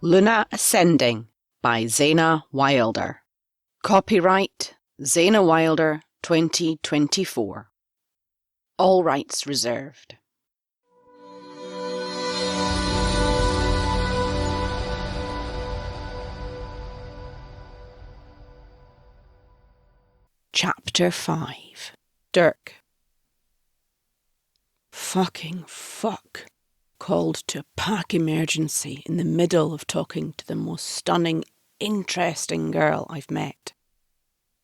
Luna Ascending by Zaina Wilder. Copyright Zaina Wilder 2024. All rights reserved. Chapter 5. Dirk. Fucking fuck. Called to a pack emergency in the middle of talking to the most stunning, interesting girl I've met.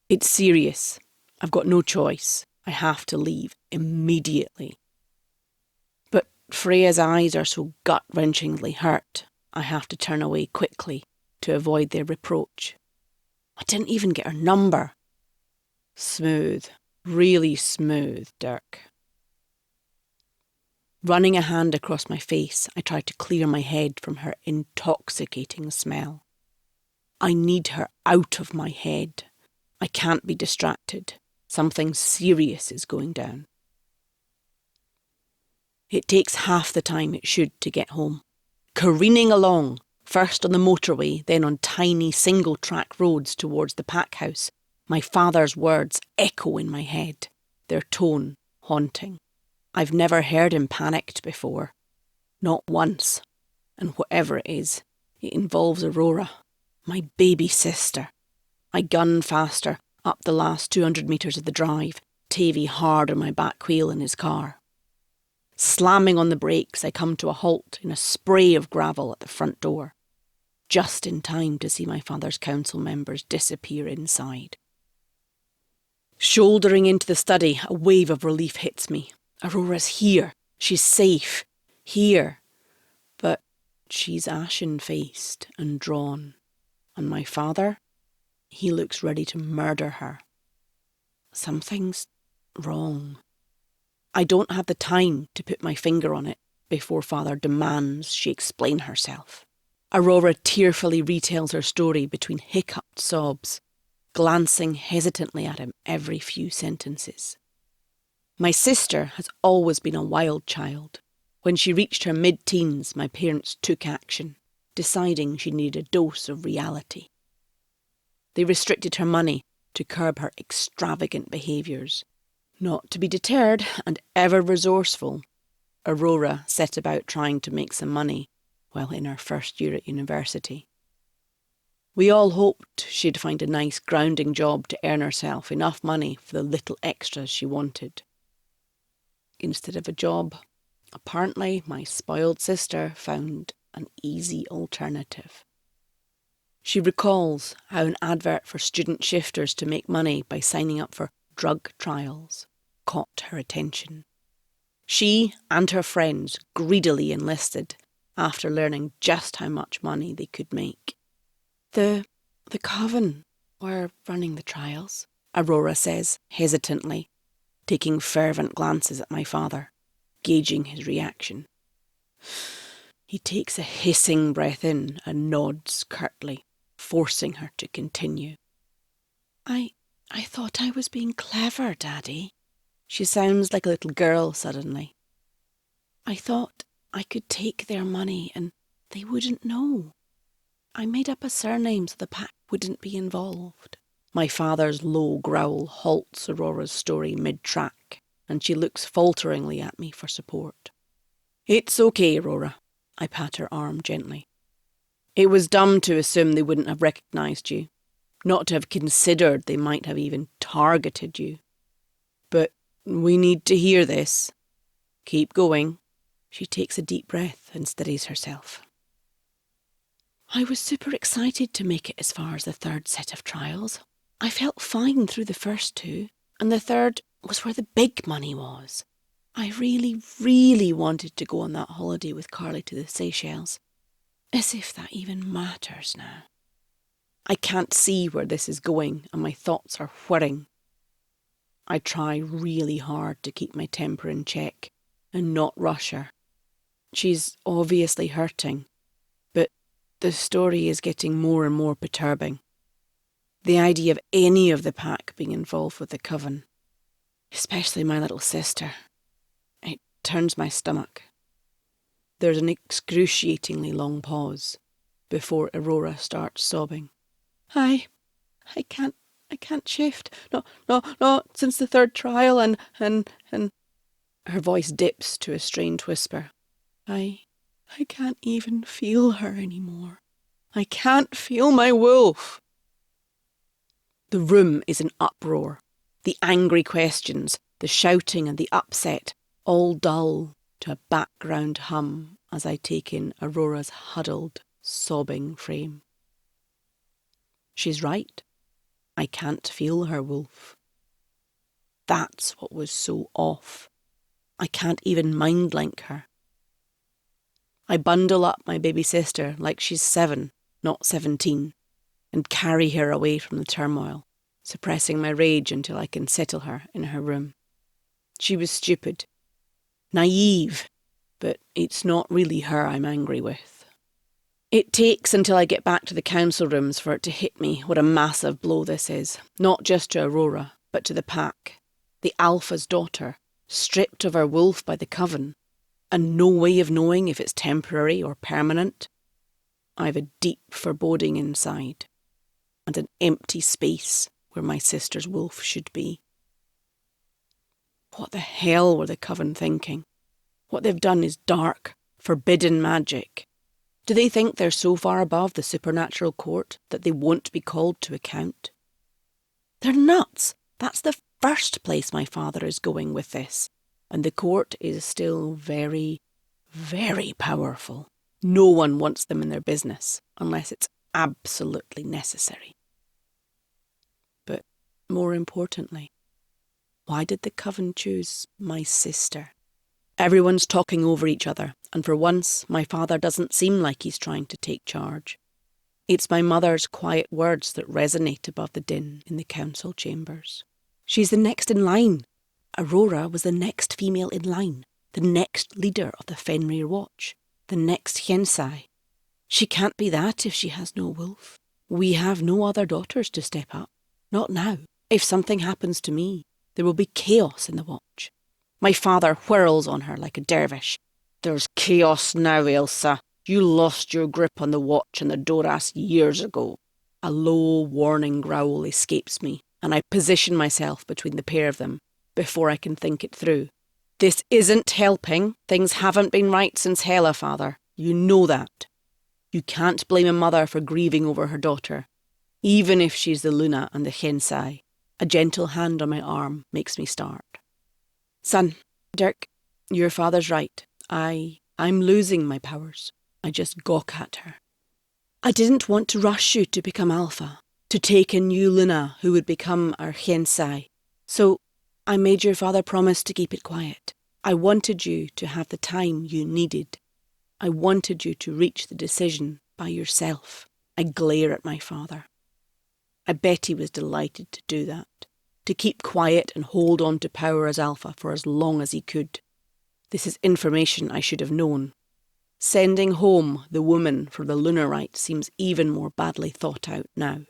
It's serious. I've got no choice. I have to leave immediately. But Freya's eyes are so gut-wrenchingly hurt, I have to turn away quickly to avoid their reproach. I didn't even get her number. Smooth, really smooth, Dirk. Running a hand across my face, I tried to clear my head from her intoxicating smell. I need her out of my head. I can't be distracted. Something serious is going down. It takes half the time it should to get home. Careening along, first on the motorway, then on tiny single-track roads towards the pack house, my father's words echo in my head, their tone haunting. I've never heard him panicked before. Not once. And whatever it is, it involves Aurora, my baby sister. I gun faster up the last 200 metres of the drive, Tavy hard on my back wheel in his car. Slamming on the brakes, I come to a halt in a spray of gravel at the front door, just in time to see my father's council members disappear inside. Shouldering into the study, a wave of relief hits me. Aurora's here. She's safe. Here. But she's ashen-faced and drawn. And my father? He looks ready to murder her. Something's wrong. I don't have the time to put my finger on it before father demands she explain herself. Aurora tearfully retells her story between hiccuped sobs, glancing hesitantly at him every few sentences. My sister has always been a wild child. When she reached her mid-teens, my parents took action, deciding she needed a dose of reality. They restricted her money to curb her extravagant behaviours. Not to be deterred and ever resourceful, Aurora set about trying to make some money while in her first year at university. We all hoped she'd find a nice grounding job to earn herself enough money for the little extras she wanted. Instead of a job, apparently my spoiled sister found an easy alternative. She recalls how an advert for student shifters to make money by signing up for drug trials caught her attention. She and her friends greedily enlisted after learning just how much money they could make. The coven were running the trials, Aurora says hesitantly, taking fervent glances at my father, gauging his reaction. He takes a hissing breath in and nods curtly, forcing her to continue. I thought I was being clever, Daddy. She sounds like a little girl suddenly. I thought I could take their money and they wouldn't know. I made up a surname so the pack wouldn't be involved. My father's low growl halts Aurora's story mid-track, and she looks falteringly at me for support. It's okay, Aurora. I pat her arm gently. It was dumb to assume they wouldn't have recognised you, not to have considered they might have even targeted you. But we need to hear this. Keep going. She takes a deep breath and steadies herself. I was super excited to make it as far as the third set of trials. I felt fine through the first two, and the third was where the big money was. I really, really wanted to go on that holiday with Carly to the Seychelles. As if that even matters now. I can't see where this is going, and my thoughts are whirring. I try really hard to keep my temper in check and not rush her. She's obviously hurting, but the story is getting more and more perturbing. The idea of any of the pack being involved with the coven, especially my little sister, it turns my stomach. There's an excruciatingly long pause. before Aurora starts sobbing. I can't shift. No, since the third trial and... Her voice dips to a strained whisper. I can't even feel her anymore. I can't feel my wolf. The room is an uproar. The angry questions, the shouting and the upset, all dull to a background hum as I take in Aurora's huddled, sobbing frame. She's right. I can't feel her wolf. That's what was so off. I can't even mind link her. I bundle up my baby sister like she's 7, not 17, and carry her away from the turmoil, suppressing my rage until I can settle her in her room. She was stupid, naive, but it's not really her I'm angry with. It takes until I get back to the council rooms for it to hit me what a massive blow this is, not just to Aurora, but to the pack. The Alpha's daughter, stripped of her wolf by the coven, and no way of knowing if it's temporary or permanent. I've a deep foreboding inside, and an empty space where my sister's wolf should be. What the hell were the coven thinking? What they've done is dark, forbidden magic. Do they think they're so far above the supernatural court that they won't be called to account? They're nuts. That's the first place my father is going with this. And the court is still very, very powerful. No one wants them in their business unless it's absolutely necessary. But more importantly, why did the coven choose my sister? Everyone's talking over each other, and for once my father doesn't seem like he's trying to take charge. It's my mother's quiet words that resonate above the din in the council chambers. She's the next in line. Aurora was the next female in line, the next leader of the Fenrir Watch, the next Hensai. She can't be that if she has no wolf. We have no other daughters to step up. Not now. If something happens to me, there will be chaos in the Watch. My father whirls on her like a dervish. There's chaos now, Elsa. You lost your grip on the Watch and the Doras years ago. A low, warning growl escapes me, and I position myself between the pair of them before I can think it through. This isn't helping. Things haven't been right since Hela, father. You know that. You can't blame a mother for grieving over her daughter, even if she's the Luna and the Hensai. A gentle hand on my arm makes me start. Son, Dirk, your father's right. I'm losing my powers. I just gawk at her. I didn't want to rush you to become Alpha, to take a new Luna who would become our Hensai. So I made your father promise to keep it quiet. I wanted you to have the time you needed. I wanted you to reach the decision by yourself. I glare at my father. I bet he was delighted to do that, to keep quiet and hold on to power as Alpha for as long as he could. This is information I should have known. Sending home the woman for the lunar rite seems even more badly thought out now.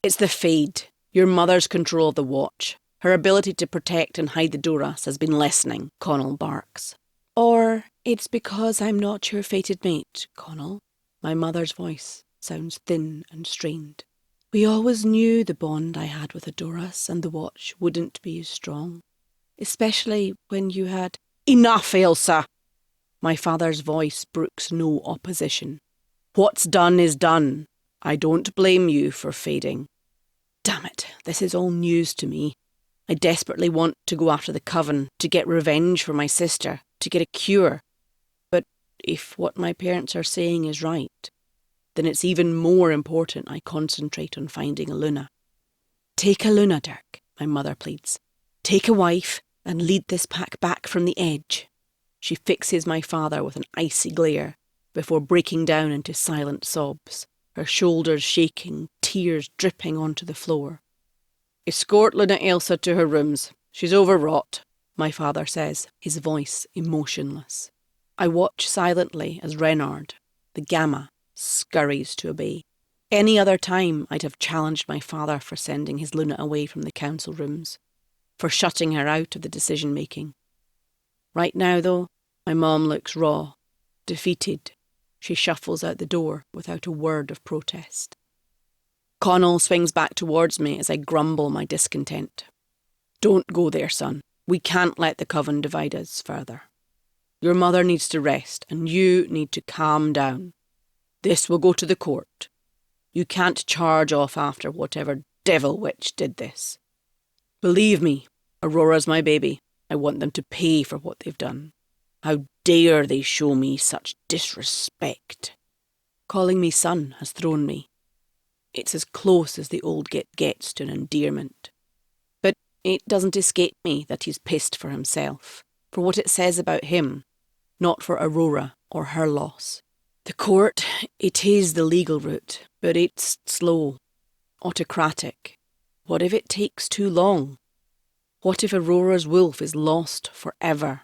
It's the Fade, your mother's control of the Watch. Her ability to protect and hide the Doras has been lessening, Connell barks. Or it's because I'm not your fated mate, Connell. My mother's voice sounds thin and strained. We always knew the bond I had with the Doras and the Watch wouldn't be as strong. Especially when you had... Enough, Elsa! My father's voice brooks no opposition. What's done is done. I don't blame you for fading. Damn it, this is all news to me. I desperately want to go after the coven, to get revenge for my sister, to get a cure. But if what my parents are saying is right, then it's even more important I concentrate on finding a Luna. Take a Luna, Dirk, my mother pleads. Take a wife and lead this pack back from the edge. She fixes my father with an icy glare before breaking down into silent sobs, her shoulders shaking, tears dripping onto the floor. Escort Luna Elsa to her rooms. She's overwrought, my father says, his voice emotionless. I watch silently as Renard, the Gamma, scurries to obey. Any other time I'd have challenged my father for sending his Luna away from the council rooms, for shutting her out of the decision-making. Right now, though, my mom looks raw, defeated, She shuffles out the door without a word of protest. Connell swings back towards me as I grumble my discontent. Don't go there, son. We can't let the coven divide us further. Your mother needs to rest, and you need to calm down. This will go to the court. You can't charge off after whatever devil witch did this. Believe me, Aurora's my baby. I want them to pay for what they've done. How dare they show me such disrespect? Calling me son has thrown me. It's as close as the old git gets to an endearment. But it doesn't escape me that he's pissed for himself, for what it says about him, not for Aurora or her loss. The court, it is the legal route, but it's slow, autocratic. What if it takes too long? What if Aurora's wolf is lost forever?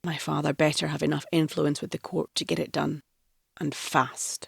My father better have enough influence with the court to get it done, and fast.